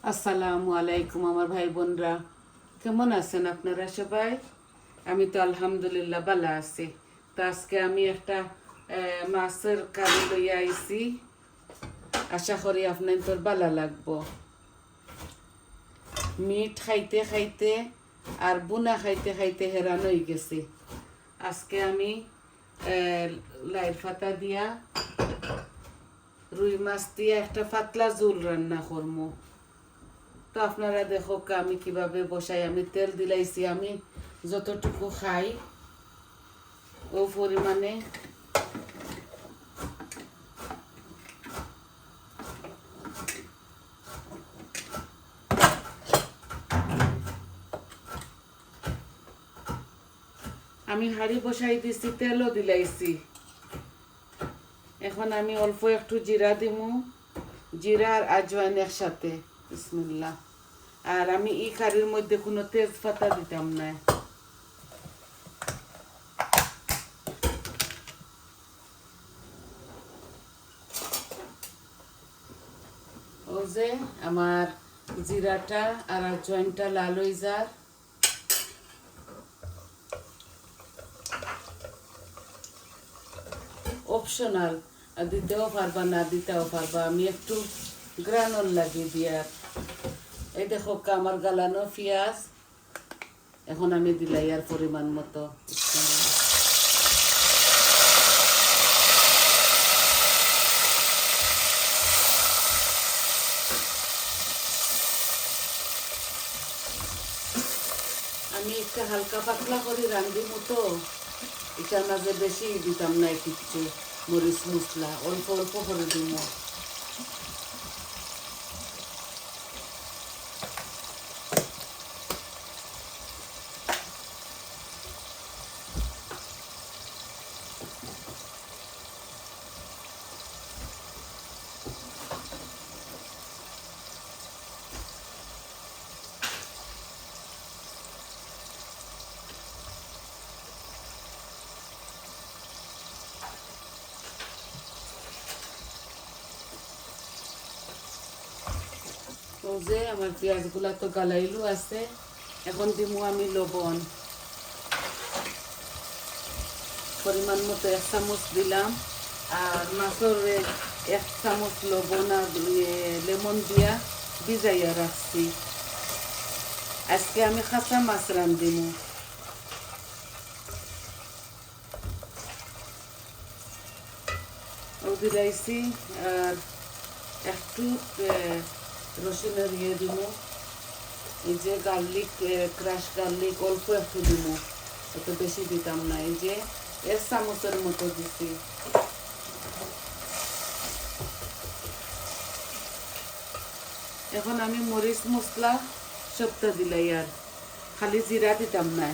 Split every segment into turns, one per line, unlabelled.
আসসালামু আলাইকুম আমার ভাই বোনরা, কেমন আছেন আপনারা সবাই? আমি তো আলহামদুলিল্লাহ ভালো আছি। তো আজকে আমি একটা মাছের কারি লইয়া আইছি, আশা করি আপনার তোর ভালো লাগবো। মিট খাইতে খাইতে আর বুনা খাইতে খাইতে হেরান হয়ে গেছি। আজকে আমি লাইর পাতা দিয়া রুই মাছ দিয়ে একটা পাতলা ঝোল রান্না করবো। তো আপনারা দেখো আমি কিভাবে বসাই। আমি তেল দিলাইছি, আমি যতটুকু খাই ও পরিমাণে আমি হাঁড়ি বসাই দিছি, তেলও দিলাইছি। এখন আমি অল্প একটু জিরা দিমু, জিরা আর আজওয়াইন একসাথে। বিসমিল্লাহ। আর আমি এই কারির মধ্যে কোনো তেজপাতা দিতাম না। ও যে আমার জিরাটা আর আজওয়াইনটা লাল হয়ে যায়। অপশনাল, দিতেও পারবা না দিতেও পারবা। আমি একটু গ্রানল লাগিয়ে দিয়ার। এই দেখো আমার গালানো পেঁয়াজ, এখন আমি দিলাই আর পরিমাণ মতো। আমি একটা হালকা পাতলা করে রান্ধি মতো, এটার মাঝে বেশি দিতাম না কিচ্ছু মরিচ মশলা, অল্প অল্প করে দিব। তো যে আমার পেঁয়াজগুলা তো গালাইলু আছে, এখন দিব আমি লবণ পরিমাণ মতো 1 চামচ দিলাম। আর মাছের 1 চামচ লবণ আর লেমন দিয়া ভিজাইয়া রাখছি। আজকে আমি কাঁচা মাছ রান্ধিব। ও দিলাইছি আর একটু রসুনের দিব। এই যে গার্লিক, ক্রাশ গার্লিক অল্প একটু দিব, এত বেশি দিতাম না। এই যে 1 চামচের মতো দিছি। এখন আমি মরিচ মশলা সবটা দিলাই, আর খালি জিরা দিতাম না।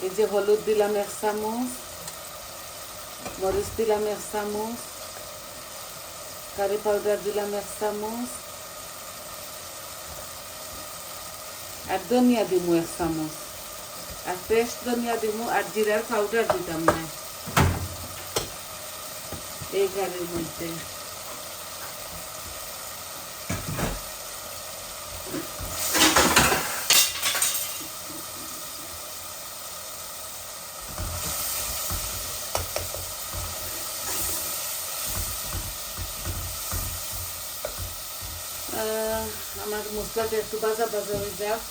এই যে হলুদ দিলাম 1 চামচ, মরিচ দিলাম 1 চামচ, কারি পাউডার দিলাম 1 চামচ, আর ধনিয়া দিমু 1 চামচ, আর ফ্রেশ ধনিয়া দিমু। আর জিরার পাউডার দিতাম না এই কারির মধ্যে। আমার মশলাটা একটু ভাজা ভাজা হয়ে যাক।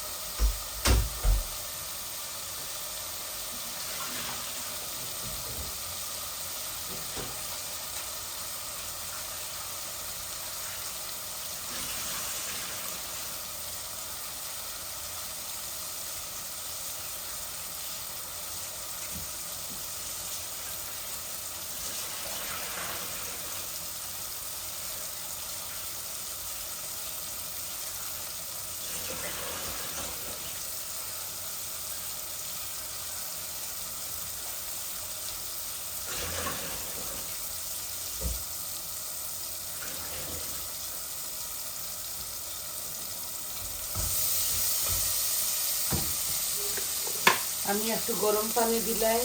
আমি একটু গরম পানি দিলাই,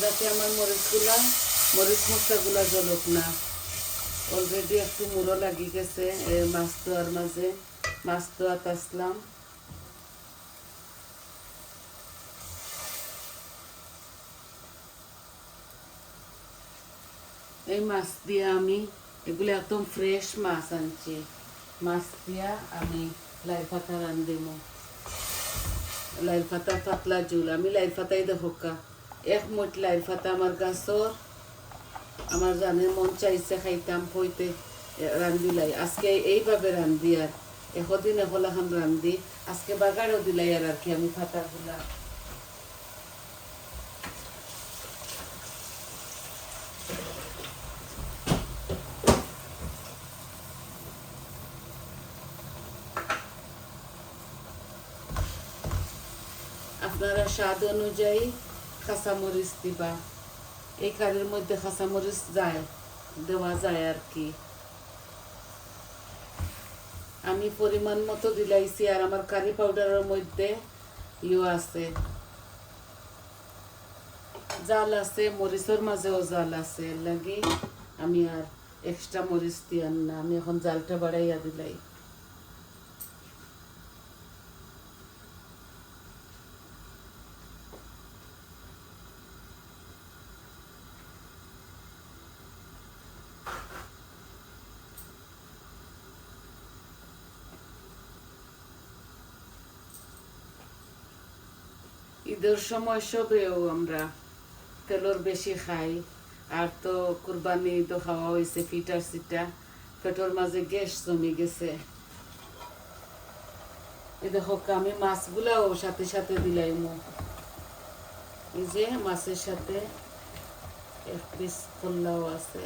যাতে আমার মরিচগুলা মরিচ মশলাগুলা জ্বলক না। অলরেডি একটু মুড়ো লাগি গেছে মাছ ধোয়ার মাঝে। মাছ ধোয়াত আসলাম। এই মাছ দিয়া আমি, এগুলো একদম ফ্রেশ মাছ আনছি, মাছ দিয়া আমি লাই পাতা রান্ধিব। লাই পাতা পাতলা জুল, আমি লাই পাতাই দেখা এক মুঠ লাই পাতা আমার গাছর, আমার জানে মন চাইছে খাইতাম হইতে রান্ধি লাই। আজকে এইভাবে রান্ধি আর এদিন এখন রান্ধি, আজকে বাগারও দিলাই আর কি আমি পাতাগুলা। আপনারা স্বাদ অনুযায়ী কাঁচামরিচ দিবা। এই কারির মধ্যে কাঁচামরিচ দেওয়া যায় আর কি। আমি পরিমাণ মতো দিলাইছি। আর আমার কারি পাউডারের মধ্যে আছে, জাল আছে, মরিচের মাঝেও জাল আছে, লাগি আমি আর এক্সট্রা মরিচ দিয়ান না। আমি এখন জালটা বাড়াইয়া দিলাই। ঈদের সময় সবেও আমরা তেলর বেশি খাই। আর তো কুরবানি তো খাওয়া হয়েছে ফিটার সিটা, পেটর মাঝে গ্যাস জমে গেছে। এই দেখো আমি মাছগুলাও সাথে সাথে দিলাইমু। এই যে মাছের সাথে এক পিস কল্লাও আছে।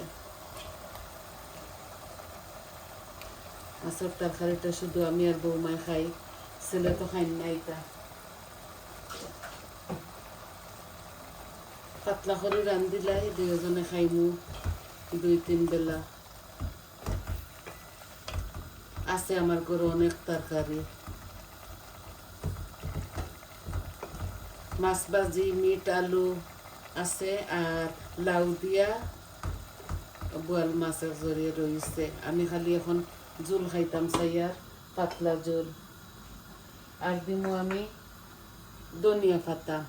মাছের তরকারিটা শুধু আমি আর বৌমায় খাই, ছেলে তো খাই না। এটা পাতলা করে রান্ধিলাই দুজনে খাইমু 2-3 বেলা। আছে আমার ঘরে অনেক তরকারি, মাছ ভাজি, মিট, আলু আছে, আর লাউ দিয়া বোয়াল মাছের জড়িয়ে রয়েছে। আমি খালি এখন জোল খাইতাম চাইয়ার, পাতলা জোল। আর দিমু আমি ধনিয়া পাতা।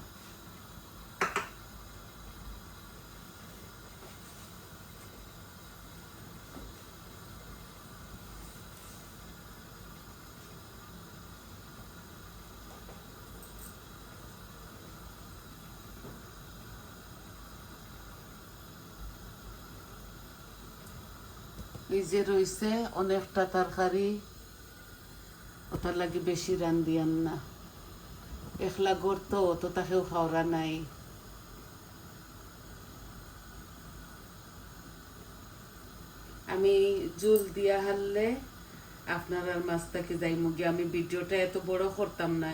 এই যে রয়েছে অনেকটা তরকারি, ওটার লাগে বেশি রান্ধিয়ান না। একলা গড় তো অত তাকেও খাওয়া নাই। আমি জুল দিয়া হারলে আপনার আর মাছটাকে যাই মুগি। আমি ভিডিওটা এত বড় করতাম না,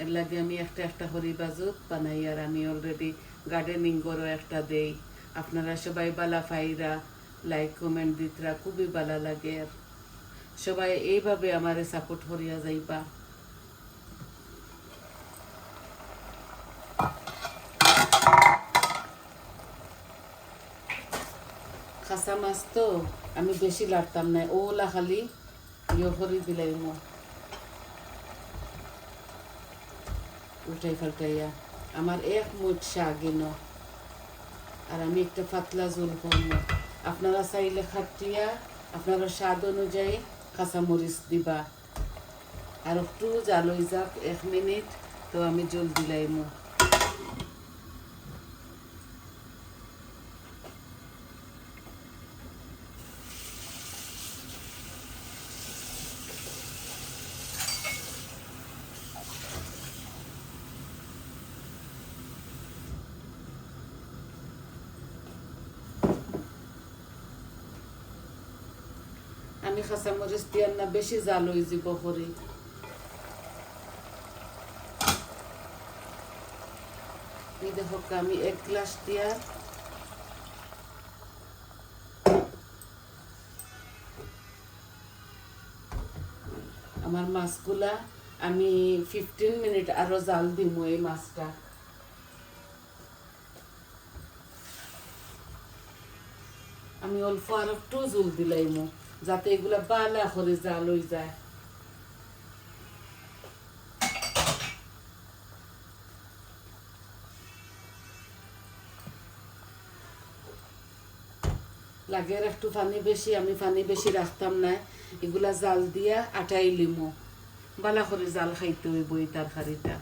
এর লাগে আমি একটা একটা হরি বাজুত বানাই। আর আমি অলরেডি গার্ডেনিং করো একটা দেই। আপনারা সবাই বালা ফাইরা লাইক কমেন্ট দিতরা, খুবই ভালো লাগে। আর সবাই এইভাবে আমারে সাপোর্ট করিয়া যাইবা। কাঁচা মাছ তো আমি বেশি লাড়তাম না, ওলা খালি করে দিলাই উল্টাই ফাল্টাইয়া। আমার এক মুঠ শাক আর আমি একটা পাতলা ঝোল করবো। আপনারা চাইলে খাটিয়া আপনারা স্বাদ অনুযায়ী কাঁচামরিচ দিবা। আর একটু জাল হয়ে যাক 1 মিনিট, তো আমি জল দিলাইমু। আমি কাঁচামরিচ দিয়ার না বেশি জাল হয়ে যাব করি। এই দেখো আমি 1 গ্লাস দিয়া আমার মাছগুলা আমি 15 মিনিট আরো জাল দিব। এই মাছটা আমি অল্প আর একটু জল দিলাইমু যাতে এগুলা বালা করে জাল হয়ে যায়। লাগে আর একটু পানি বেশি, আমি পানি বেশি রাখতাম না, এগুলা জাল দিয়া আটাই লিমু বালা করে জাল খাইতে হইব এই তরকারিটা।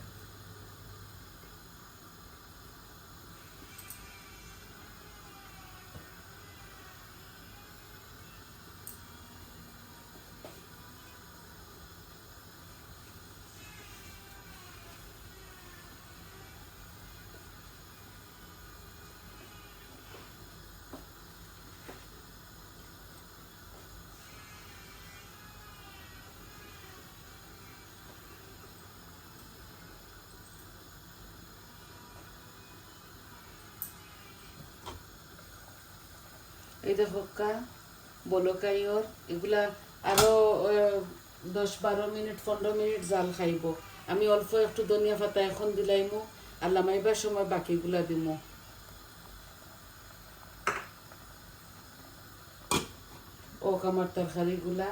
এই দেখো বলকাইর এগুলা আরো 10-12 মিনিট 15 মিনিট জাল খাইব। আমি অল্প একটু ধনিয়া পাতা এখন দিলাইমু আর লামাইবার সময় বাকিগুলা দিমু। ও আমার তরকারিগুলা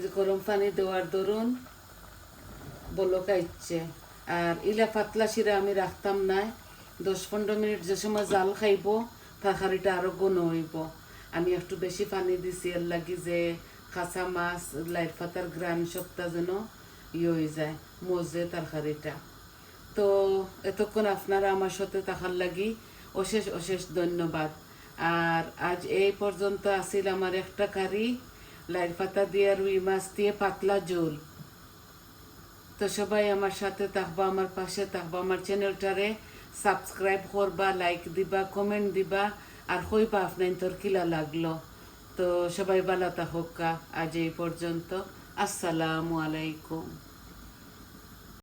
এই যে গরম পানি দেওয়ার দরুন বলকাইচ্ছে। আর ইলা পাতলা শিরা আমি রাখতাম না, 10-15 মিনিট যে সময় জাল খাইব তরকারিটা আরো ঘন হইব। আমি একটু বেশি পানি দিছি এর লাগি যে কাঁচা মাছ লাইট পাতার গ্রান সবটা যেন হয়ে যায় মজে তরকারিটা। তো এতক্ষণ আপনারা আমার সাথে থাকার লাগি অশেষ অশেষ ধন্যবাদ। আর আজ এই পর্যন্ত আসিল আমার একটা কারি লাইট পাতা দিয়ে রুই মাছ দিয়ে পাতলা ঝোল। তো সবাই আমার সাথে থাকবা, আমার পাশে থাকবা, আমার চ্যানেলটারে সাবস্ক্রাইব করবা, লাইক দিবা, কমেন্ট দিবা আর কইবা আপনার তোর কিলা লাগলো। তো সবাই ভালো থাকুক। আজ এই পর্যন্ত, আসসালামু আলাইকুম।